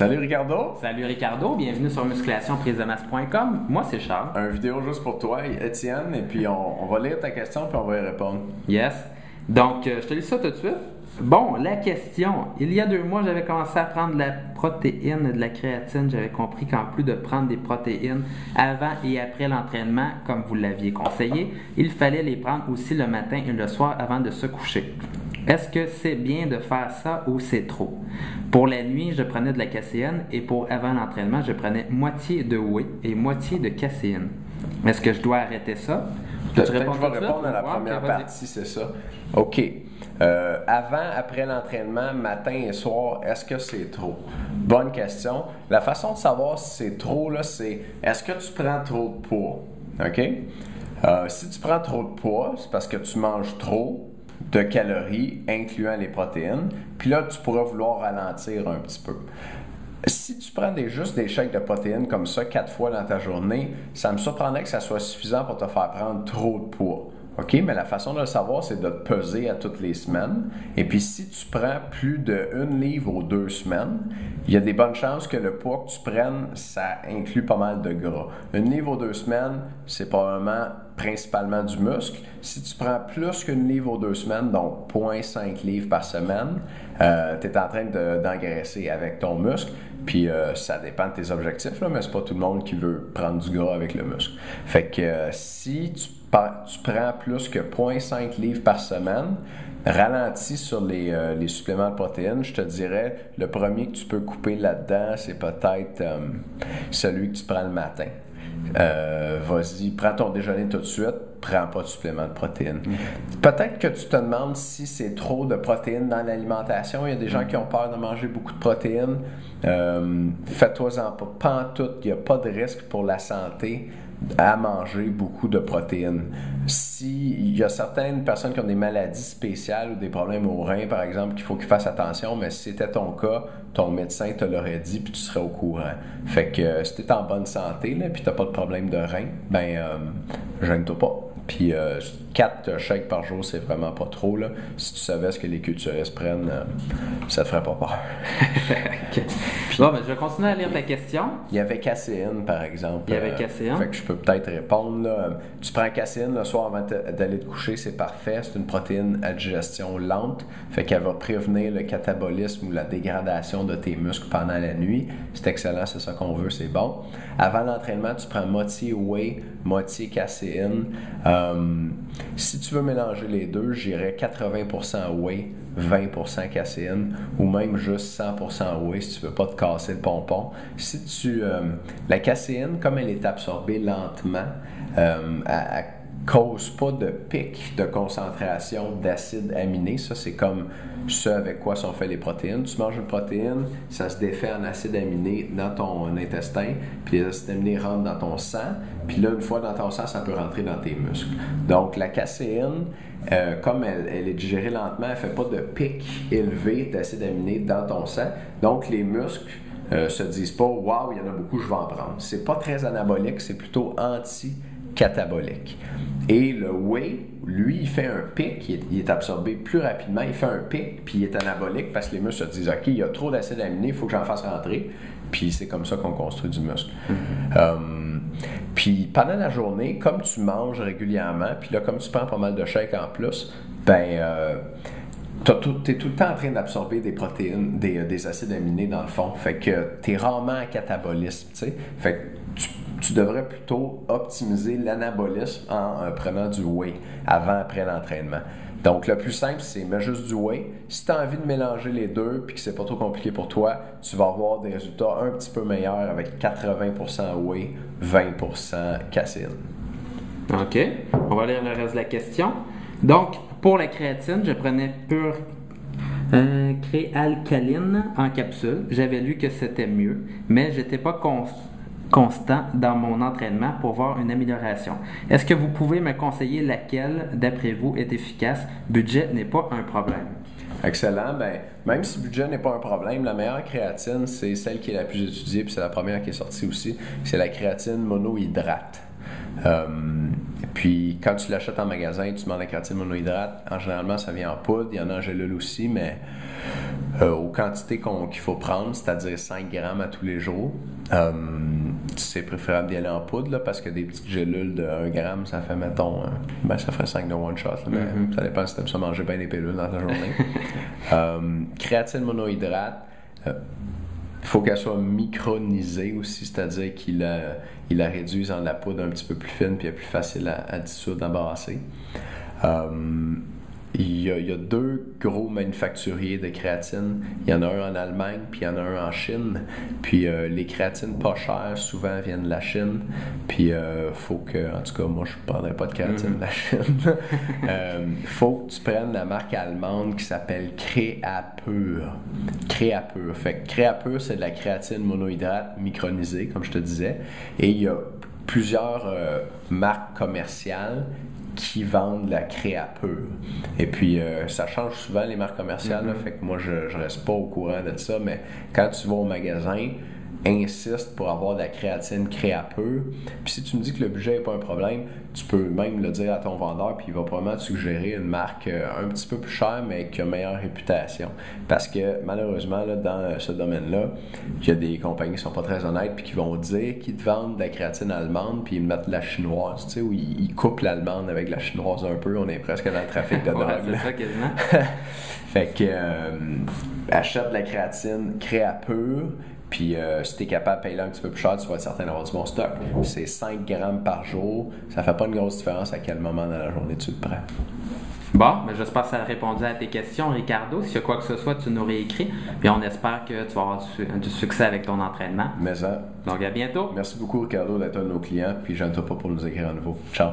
Salut Ricardo! Salut Ricardo, bienvenue sur musculationprisemasse.com. Moi c'est Charles. Un vidéo juste pour toi, Étienne, et puis on va lire ta question puis on va y répondre. Yes. Donc, je te lis ça tout de suite. Bon, la question. Il y a 2 mois, j'avais commencé à prendre de la protéine et de la créatine. J'avais compris qu'en plus de prendre des protéines avant et après l'entraînement, comme vous l'aviez conseillé, il fallait les prendre aussi le matin et le soir avant de se coucher. Est-ce que c'est bien de faire ça ou c'est trop? Pour la nuit, je prenais de la caséine et pour avant l'entraînement, je prenais moitié de whey et moitié de caséine. Est-ce que je dois arrêter ça? Je vais répondre à la première partie, c'est ça. OK. Avant, après l'entraînement, matin et soir, est-ce que c'est trop? Bonne question. La façon de savoir si c'est trop, là, c'est est-ce que tu prends trop de poids? OK? Si tu prends trop de poids, c'est parce que tu manges trop de calories, incluant les protéines. Puis là, tu pourras vouloir ralentir un petit peu. Si tu prends juste des shakes de protéines comme ça 4 fois dans ta journée, ça me surprendrait que ça soit suffisant pour te faire prendre trop de poids. OK? Mais la façon de le savoir, c'est de te peser à toutes les semaines. Et puis, si tu prends plus de 1 livre aux 2 semaines, il y a des bonnes chances que le poids que tu prennes, ça inclut pas mal de gras. 1 livre aux 2 semaines, c'est probablement principalement du muscle. Si tu prends plus qu'1 livre aux 2 semaines, donc 0,5 livres par semaine, tu es en train d'engraisser avec ton muscle. Puis ça dépend de tes objectifs, là, mais c'est pas tout le monde qui veut prendre du gras avec le muscle. Fait que si tu prends plus que 0,5 livres par semaine, ralentis sur les suppléments de protéines, je te dirais, le premier que tu peux couper là-dedans, c'est peut-être celui que tu prends le matin. Vas-y, prends ton déjeuner tout de suite, prends pas de supplément de protéines. Peut-être que tu te demandes si c'est trop de protéines dans l'alimentation. Il y a des gens qui ont peur de manger beaucoup de protéines. Fais-toi-en pas. Pantoute, il n'y a pas de risque pour la santé à manger beaucoup de protéines. Il y a certaines personnes qui ont des maladies spéciales ou des problèmes aux reins, par exemple, qu'il faut qu'ils fassent attention, mais si c'était ton cas, ton médecin te l'aurait dit puis tu serais au courant. Fait que si tu es en bonne santé là, puis tu n'as pas de problème de reins, gêne-toi pas. Puis 4 shakes par jour, c'est vraiment pas trop. Là. Si tu savais ce que les culturistes prennent, ça te ferait pas peur. Okay. Bon, je vais continuer à lire ta question. Il y avait caséine, par exemple. Il y avait caséine. Fait que je peux peut-être répondre. Là. Tu prends caséine le soir avant d'aller te coucher, c'est parfait. C'est une protéine à digestion lente. Fait qu'elle va prévenir le catabolisme ou la dégradation de tes muscles pendant la nuit. C'est excellent, c'est ça qu'on veut, c'est bon. Avant l'entraînement, tu prends moitié whey, moitié caséine. Si tu veux mélanger les deux, j'irais 80% whey, 20% caséine ou même juste 100% whey si tu veux pas te casser le pompon. La caséine, comme elle est absorbée lentement, elle cause pas de pic de concentration d'acides aminés. Ça, c'est comme ce avec quoi sont faites les protéines. Tu manges une protéine, ça se défait en acides aminés dans ton intestin, puis les acides aminés rentrent dans ton sang, puis là, une fois dans ton sang, ça peut rentrer dans tes muscles. Donc, la caséine, comme elle est digérée lentement, elle fait pas de pic élevé d'acides aminés dans ton sang. Donc, les muscles se disent pas « Wow, il y en a beaucoup, je vais en prendre ». C'est pas très anabolique, c'est plutôt anti-catabolique. Et le whey, lui, il fait un pic, il est absorbé plus rapidement, il fait un pic, puis il est anabolique parce que les muscles se disent « OK, il y a trop d'acides aminés, il faut que j'en fasse rentrer ». Puis c'est comme ça qu'on construit du muscle. Puis pendant la journée, comme tu manges régulièrement, puis là, comme tu prends pas mal de shakes en plus, tu es tout le temps en train d'absorber des protéines, des acides aminés dans le fond. Fait que tu es rarement en catabolisme, tu sais. Fait que tu devrais plutôt optimiser l'anabolisme en prenant du whey après l'entraînement. Donc, le plus simple, c'est mets juste du whey. Si tu as envie de mélanger les deux puis que c'est pas trop compliqué pour toi, tu vas avoir des résultats un petit peu meilleurs avec 80% whey, 20% caséine. OK. On va lire le reste de la question. Donc, pour la créatine, je prenais pure créalcaline en capsule. J'avais lu que c'était mieux, mais j'étais pas constant dans mon entraînement pour voir une amélioration. Est-ce que vous pouvez me conseiller laquelle, d'après vous, est efficace? Budget n'est pas un problème. Excellent. Même si le budget n'est pas un problème, la meilleure créatine, c'est celle qui est la plus étudiée, puis c'est la première qui est sortie aussi. C'est la créatine monohydrate. Puis quand tu l'achètes en magasin, tu demandes la créatine monohydrate. En généralement, ça vient en poudre. Il y en a en gélule aussi, mais aux quantités qu'il faut prendre, c'est-à-dire 5 grammes à tous les jours, c'est préférable d'y aller en poudre là, parce que des petites gélules de 1 gramme, ça fait, mettons, ça ferait 5 de one shot. Là, mais ça dépend si tu aimes ça manger bien des pilules dans ta journée. Créatine monohydrate, il faut qu'elle soit micronisée aussi, c'est-à-dire qu'il la réduise en la poudre un petit peu plus fine puis elle est plus facile à dissoudre, à brasser. Il y a 2 gros manufacturiers de créatine. Il y en a un en Allemagne, puis il y en a un en Chine. Puis les créatines pas chères, souvent viennent de la Chine. Puis faut que, en tout cas, moi je ne prendrais pas de créatine de la Chine. Faut que tu prennes la marque allemande qui s'appelle Creapure. Creapure. Fait que Creapure, c'est de la créatine monohydrate micronisée, comme je te disais. Et il y a plusieurs marques commerciales qui vendent la Créapure. Et puis, ça change souvent les marques commerciales, là, fait que moi, je reste pas au courant de ça, mais quand tu vas au magasin, insiste pour avoir de la créatine Créapure. Puis si tu me dis que le budget n'est pas un problème, tu peux même le dire à ton vendeur, puis il va probablement te suggérer une marque un petit peu plus chère, mais qui a meilleure réputation. Parce que malheureusement, là, dans ce domaine-là, il y a des compagnies qui sont pas très honnêtes, puis qui vont dire qu'ils te vendent de la créatine allemande, puis ils mettent de la chinoise, tu sais, où ils coupent l'allemande avec la chinoise un peu. On est presque dans le trafic de drogue. C'est ça, quasiment. Fait que achète de la créatine Créapure. Puis si tu es capable de payer là un petit peu plus cher, tu vas être certain d'avoir du bon stock. C'est 5 grammes par jour. Ça fait pas une grosse différence à quel moment dans la journée tu le prends. Bon, mais j'espère que ça a répondu à tes questions, Ricardo. S'il y a quoi que ce soit, tu nous réécris. Puis on espère que tu vas avoir du succès avec ton entraînement. Mais ça. Donc à bientôt. Merci beaucoup, Ricardo, d'être un de nos clients. Puis je ne pas pour nous écrire à nouveau. Ciao.